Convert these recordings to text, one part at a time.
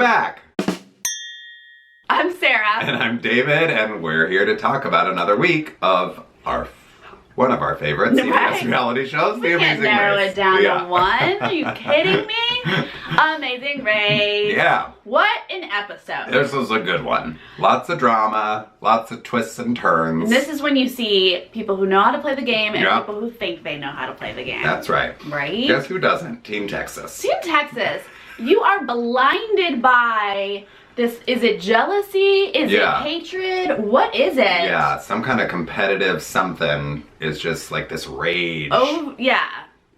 back! I'm Sarah. And I'm David, and we're here to talk about another week of one of our favorite CBS reality shows, The Amazing Race. We can't narrow it down to one. Are you kidding me? Amazing Race. Yeah. What an episode. This was a good one. Lots of drama, lots of twists and turns. And this is when you see people who know how to play the game and people who think they know how to play the game. That's right. Right? Guess who doesn't? Team Texas. Team Texas, you are blinded by this. Is it jealousy? Is it hatred? What is it? Yeah, some kind of competitive something is just like this rage. Oh, yeah.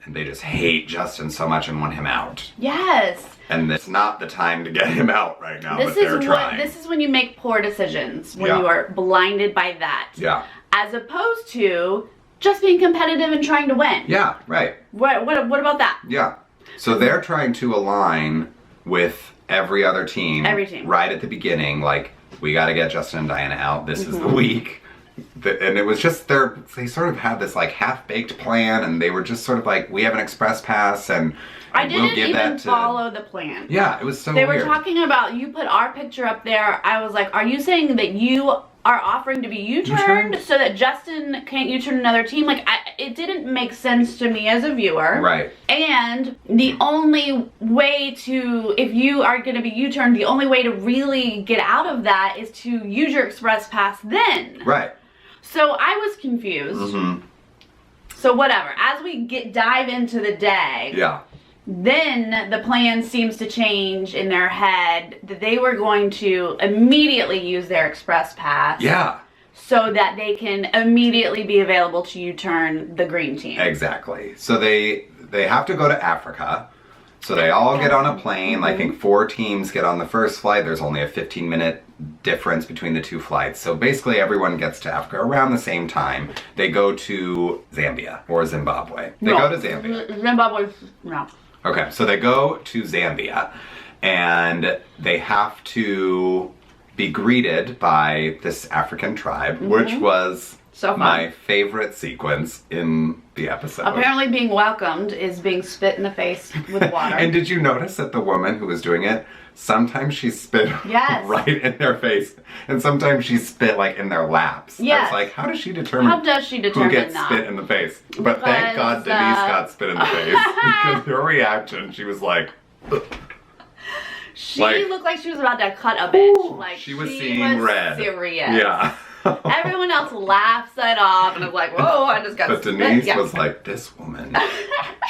And they just hate Justin so much and want him out. Yes. And it's not the time to get him out right now, This but they're is trying. This is when you make poor decisions, when you are blinded by that. Yeah. As opposed to just being competitive and trying to win. Yeah, right. What about that? Yeah. So they're trying to align with every other team. Every team. Right at the beginning, like, we got to get Justin and Diana out. This is the week. And it was just they sort of had this like half-baked plan, and they were just sort of like, we have an express pass, and I didn't we'll give even that to... follow the plan. Yeah, it was so They weird. were talking about, you put our picture up there. I was like, are you saying that you are offering to be U-turned so that Justin can't U-turn another team? Like, it didn't make sense to me as a viewer. Right. And the only way to, if you are going to be U-turned, the only way to really get out of that is to use your express pass then. Right. So I was confused. Mm-hmm. So whatever. As we dive into the day. Yeah. Then the plan seems to change in their head that they were going to immediately use their express pass. Yeah. So that they can immediately be available to U-turn the green team. Exactly. So they have to go to Africa. So they all get on a plane. I think 4 teams get on the first flight. There's only a 15-minute difference between the 2 flights. So basically everyone gets to Africa around the same time. They go to Zambia or Zimbabwe. They go to Zambia. Zimbabwe, no. Okay, so they go to Zambia, and they have to be greeted by this African tribe, which was my favorite sequence in the episode. Apparently being welcomed is being spit in the face with water. And did you notice that the woman who was doing it, sometimes she spit right in their face, and sometimes she spit like in their laps. Yes. I was like, how does she determine who gets spit in the face? But thank God Denise got spit in the face, because her reaction, she was like... She looked like she was about to cut a bitch. Like, she was seeing red. Serious. Yeah. Everyone else laughs it off, and I'm like, whoa, I just got But spit. Denise was like, this woman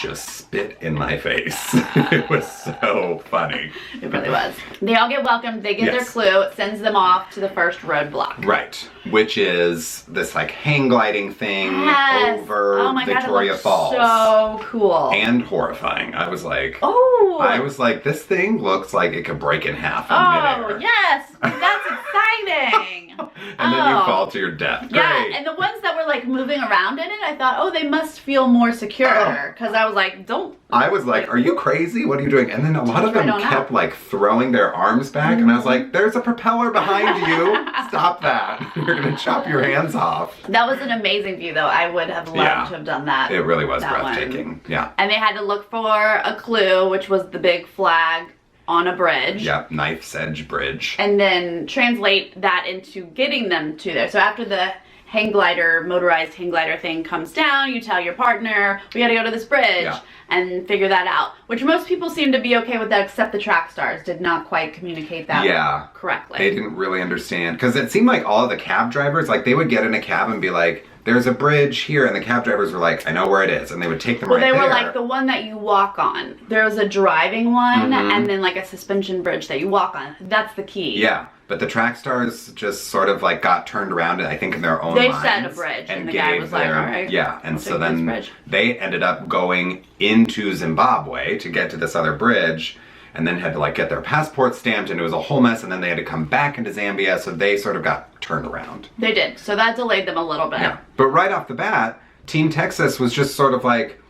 just spit in my face. It was so funny. It really was. They all get welcomed, they get their clue, it sends them off to the first roadblock. Right. Which is this like hang gliding thing over Victoria Falls. So cool. And horrifying. I was like, this thing looks like it could break in half in midair. Yes, that's exciting. And then you fall to your death. Great. Yeah, and the ones that were like moving around in it, I thought, oh, they must feel more secure. Because I was like, I was like, are you crazy? What are you doing? And then a lot of them kept like throwing their arms back, and I was like, there's a propeller behind you. Stop that. You're going to chop your hands off. That was an amazing view, though. I would have loved to have done that. It really was breathtaking. Yeah. And they had to look for a clue, which was the big flag on a bridge. Yeah, Knife's Edge Bridge. And then translate that into getting them to there. So after the motorized hang glider thing comes down, you tell your partner, we gotta go to this bridge and figure that out. Which most people seem to be okay with that, except the track stars did not quite communicate that correctly. They didn't really understand. Because it seemed like all of the cab drivers, like they would get in a cab and be like, there's a bridge here, and the cab drivers were like, I know where it is, and they would take them right there. Well, they were like the one that you walk on. There was a driving one, and then like a suspension bridge that you walk on. That's the key. Yeah, but the track stars just sort of like got turned around, I think, in their own minds. They said a bridge, and the guy was like, all right. Yeah, and so then they ended up going into Zimbabwe to get to this other bridge, and then had to like get their passport stamped, and it was a whole mess, and then they had to come back into Zambia, so they sort of got turned around. They did, so that delayed them a little bit. Yeah, but right off the bat, Team Texas was just sort of like,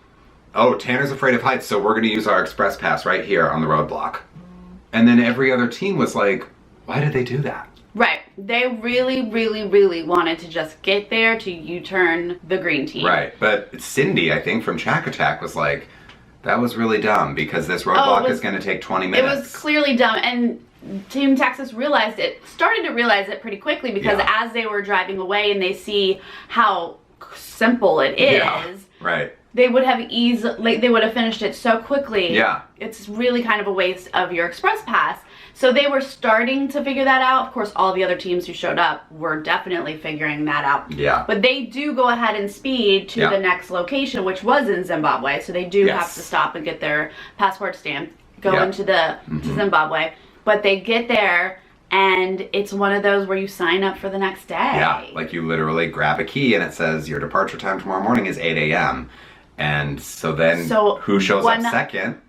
oh, Tanner's afraid of heights, so we're gonna use our express pass right here on the roadblock. And then every other team was like, why did they do that? Right. They really, really, really wanted to just get there to U-turn the green team. Right, but Cindy, I think, from Shack Attack was like, that was really dumb because this roadblock is going to take 20 minutes. It was clearly dumb, and Team Texas started to realize it pretty quickly because as they were driving away and they see how simple it is, right. they would have they would have finished it so quickly. Yeah. It's really kind of a waste of your express pass. So they were starting to figure that out. Of course, all the other teams who showed up were definitely figuring that out. Yeah. But they do go ahead and speed to the next location, which was in Zimbabwe. So they do have to stop and get their passport stamped, go into to Zimbabwe. But they get there, and it's one of those where you sign up for the next day. Yeah, like you literally grab a key and it says your departure time tomorrow morning is 8 a.m. And so then who shows up second?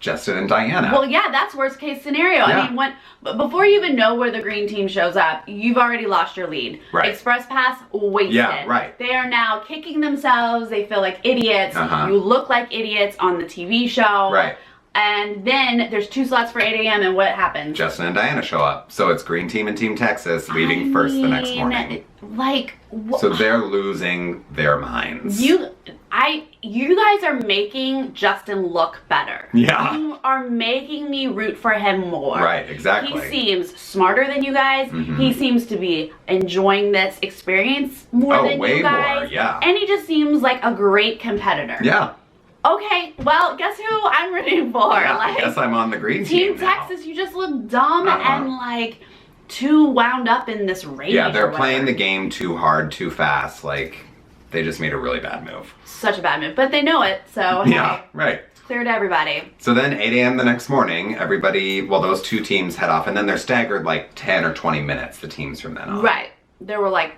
Justin and Diana. Well, yeah, that's worst case scenario. I mean, before you even know where the green team shows up, you've already lost your lead. Right. Express pass, wasted. Yeah, right. They are now kicking themselves. They feel like idiots. You look like idiots on the TV show. Right. And then there's 2 slots for 8 a.m. and what happens? Justin and Diana show up. So it's green team and Team Texas leaving first the next morning. Like, so they're losing their minds. You guys are making Justin look better. Yeah. You are making me root for him more. Right, exactly. He seems smarter than you guys. He seems to be enjoying this experience more than way you guys. more, yeah. And he just seems like a great competitor. Yeah. Okay, well, guess who I'm rooting for? Yeah, I guess I'm on the green team Team Texas, you just look dumb and like too wound up in this race. Yeah, they're playing the game too hard, too fast. Like, they just made a really bad move. Such a bad move, but they know it, so yeah, right. It's clear to everybody. So then 8 a.m. the next morning, those 2 teams head off, and then they're staggered like 10 or 20 minutes, the teams from then on. Right. There were like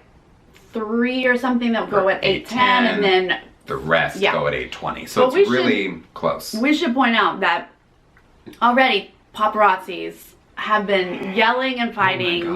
3 or something that would go at 8:10, and then the rest go at 8:20. So it's really close. We should point out that already paparazzis have been yelling and fighting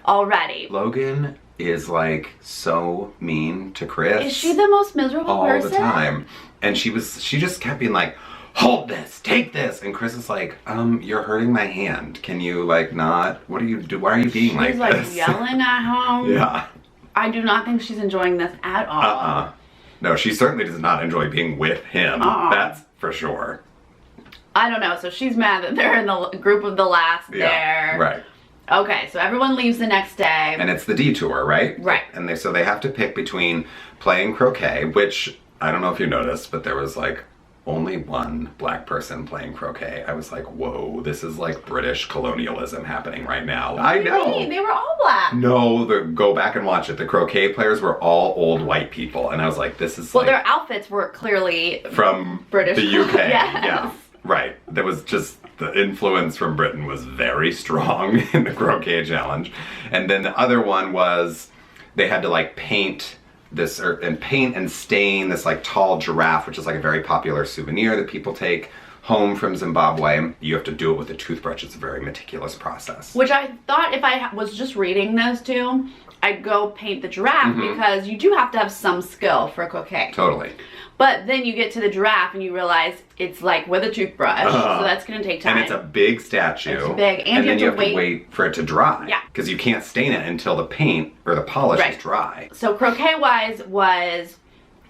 already. Logan is like so mean to Chris. Is she the most miserable person? All the time. And she just kept being like, hold this, take this. And Chris is like, you're hurting my hand. Can you like not, what do you do? Why are you being like this? She's like yelling at him. Yeah. I do not think she's enjoying this at all. No, she certainly does not enjoy being with him. That's for sure. I don't know. So she's mad that they're in the group of the last there. Right. Okay, so everyone leaves the next day. And it's the detour, right? Right. And they have to pick between playing croquet, which I don't know if you noticed, but there was like only one black person playing croquet. I was like, whoa, this is like British colonialism happening right now. I know. They were all black. No, go back and watch it. The croquet players were all old white people. And I was like, this is well, their outfits were clearly from British. The UK. Yes. Yeah. Right. There was just the influence from Britain was very strong in the croquet challenge. And then the other one was they had to like paint and stain this like tall giraffe, which is like a very popular souvenir that people take home from Zimbabwe. You have to do it with a toothbrush. It's a very meticulous process. Which I thought if I was just reading those two, I'd go paint the giraffe because you do have to have some skill for croquet. Totally. But then you get to the giraffe and you realize it's like with a toothbrush, so that's going to take time. And it's a big statue. It's big, and then you have to wait for it to dry. Yeah. Because you can't stain it until the paint or the polish is dry. So croquet-wise was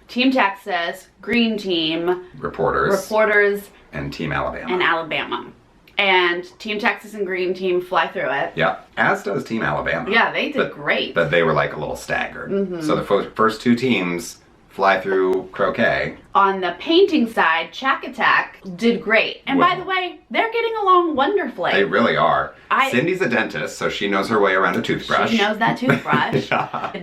Team Texas, Green Team, Reporters, and Team Alabama. And Team Texas and Green Team fly through it. Yeah, as does Team Alabama. Yeah, they did great. But they were like a little staggered. So the first 2 teams fly through croquet. On the painting side, Chakatak did great. And by the way, they're getting along wonderfully. They really are. Cindy's a dentist, so she knows her way around a toothbrush. She knows that toothbrush.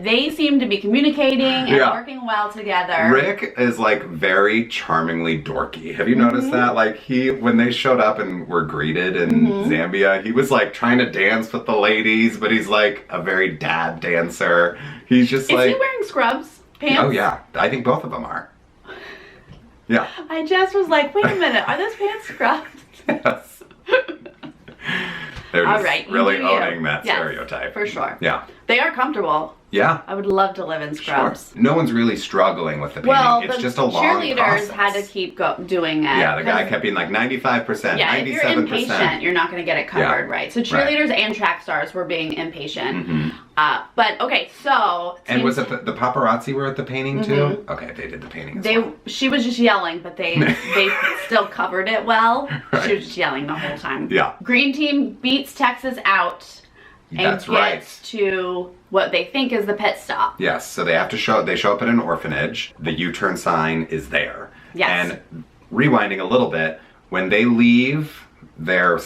They seem to be communicating and working well together. Rick is like very charmingly dorky. Have you noticed that? Like when they showed up and were greeted in Zambia, he was like trying to dance with the ladies, but he's like a very dad dancer. He's just Is he wearing scrubs? Pants? Oh yeah, I think both of them are. Yeah. I just was like, wait a minute, are those pants scrubbed? Yes. They're just really owning that stereotype. For sure. Yeah. They are comfortable. Yeah. I would love to live in scrubs. Sure. No one's really struggling with the painting. Well, it's the just a long cheerleaders process. had to keep doing it. Yeah, the guy 'cause- kept being like 95%, Yeah, 97%. if you're impatient, you're not going to get it covered, Yeah. right? So cheerleaders and track stars were being impatient. Mhm. But okay, so And was it the paparazzi were at the painting too? Okay, they did the painting as well. she was just yelling, but they still covered it well. Right. She was just yelling the whole time. Yeah. Green team beats Texas out and That's gets right. to what they think is the pit stop. Yes, so they show up at an orphanage. The U-turn sign is there. Yes. And rewinding a little bit, when they leave their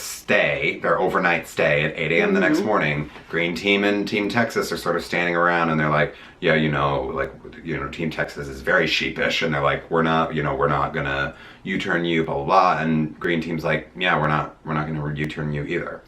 overnight stay at 8 a.m. the next morning, Green Team and Team Texas are sort of standing around and they're like, yeah, Team Texas is very sheepish and they're like, we're not gonna U-turn you, blah, blah, blah. And Green Team's like, yeah, we're not gonna U-turn you either.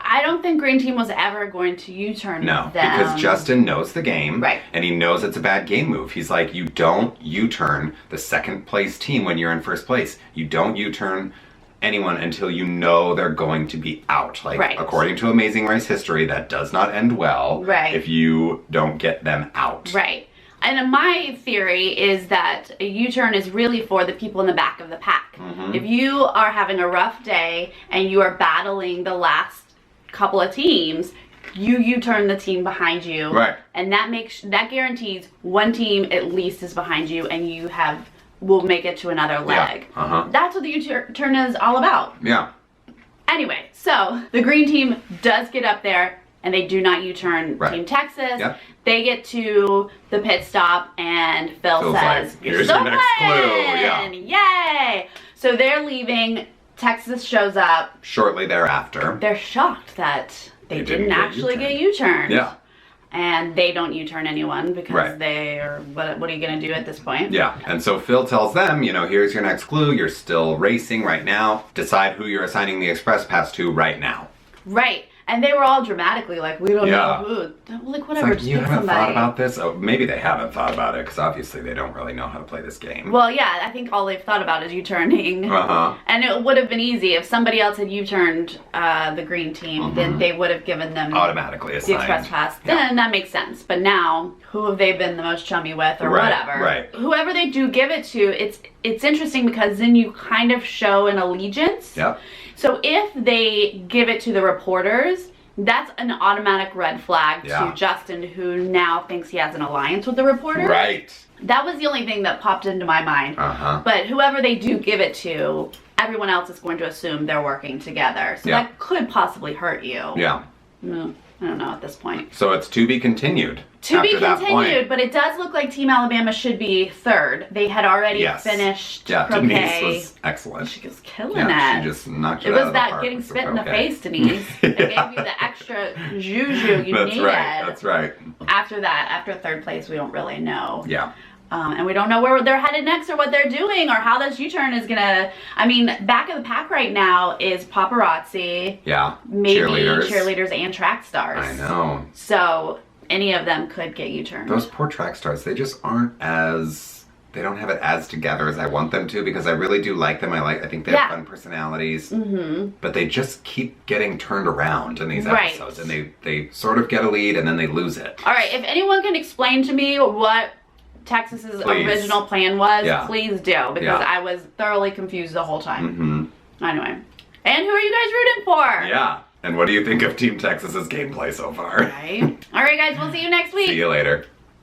I don't think Green Team was ever going to U-turn No, them. because Justin knows the game. Right. And he knows it's a bad game move. He's like, you don't U-turn the second place team when you're in first place. You don't U-turn anyone until you know they're going to be out. Like, Right. according to Amazing Race history, that does not end well Right. if you don't get them out. Right. And my theory is that a U-turn is really for the people in the back of the pack. Mm-hmm. If you are having a rough day and you are battling the last couple of teams, you U-turn the team behind you. Right. And that guarantees one team at least is behind you and you will make it to another leg. Yeah. Uh-huh. That's what the U-turn is all about. Yeah. Anyway, so the green team does get up there and they do not U-turn Right. Team Texas. Yep. They get to the pit stop and Phil Phil's says, like, "You're "Here's still your next clue." playing." Yay! So they're leaving. Texas shows up. Shortly thereafter. They're shocked that they didn't actually get U-turned. Yeah. And they don't U-turn anyone because Right. they are, what are you going to do at this point? Yeah, and so Phil tells them, here's your next clue. You're still racing right now. Decide who you're assigning the express pass to right now. Right. And they were all dramatically like, we don't Yeah. know who. Like, It's whatever, like, just you pick haven't somebody. thought about this? Oh, maybe they haven't thought about it, because obviously they don't really know how to play this game. Well, yeah, I think all they've thought about is U-turning. Uh-huh. And it would have been easy if somebody else had U-turned the green team, then they would have given them Automatically the assigned. express pass. Yeah. Then that makes sense. But now, who have they been the most chummy with or Right, whatever? right. Whoever they do give it to, it's interesting because then you kind of show an allegiance. Yep. So if they give it to the reporters, that's an automatic red flag Yeah. to Justin, who now thinks he has an alliance with the reporters. Right. That was the only thing that popped into my mind. Uh-huh. But whoever they do give it to, everyone else is going to assume they're working together. So Yeah. that could possibly hurt you. Yeah. I don't know at this point. So it's to be continued. To be after that continued, point. but it does look like Team Alabama should be third. They had already Yes. finished Yeah, croquet. Denise was excellent. She was killing Yeah, it. she just knocked it, It out was of the that park getting with the spit in the croquet. face, Denise. It gave you the extra juju you That's needed. right. That's right. After that, after third place, we don't really know. Yeah. And we don't know where they're headed next or what they're doing or how this U-turn is gonna. I mean, back of the pack right now is paparazzi, Yeah. maybe Cheerleaders. and track stars. I know. So any of them could get U-turned. Those poor track stars, they just aren't they don't have it as together as I want them to, because I really do like them. I think they have fun personalities, but they just keep getting turned around in these Right. episodes, and they sort of get a lead and then they lose it. All right, if anyone can explain to me what Texas's Please. original plan was, Yeah. please do, because Yeah. I was thoroughly confused the whole time. Mm-hmm. Anyway, and who are you guys rooting for? Yeah. And what do you think of Team Texas's gameplay so far? Right. All right, guys, we'll see you next week. See you later.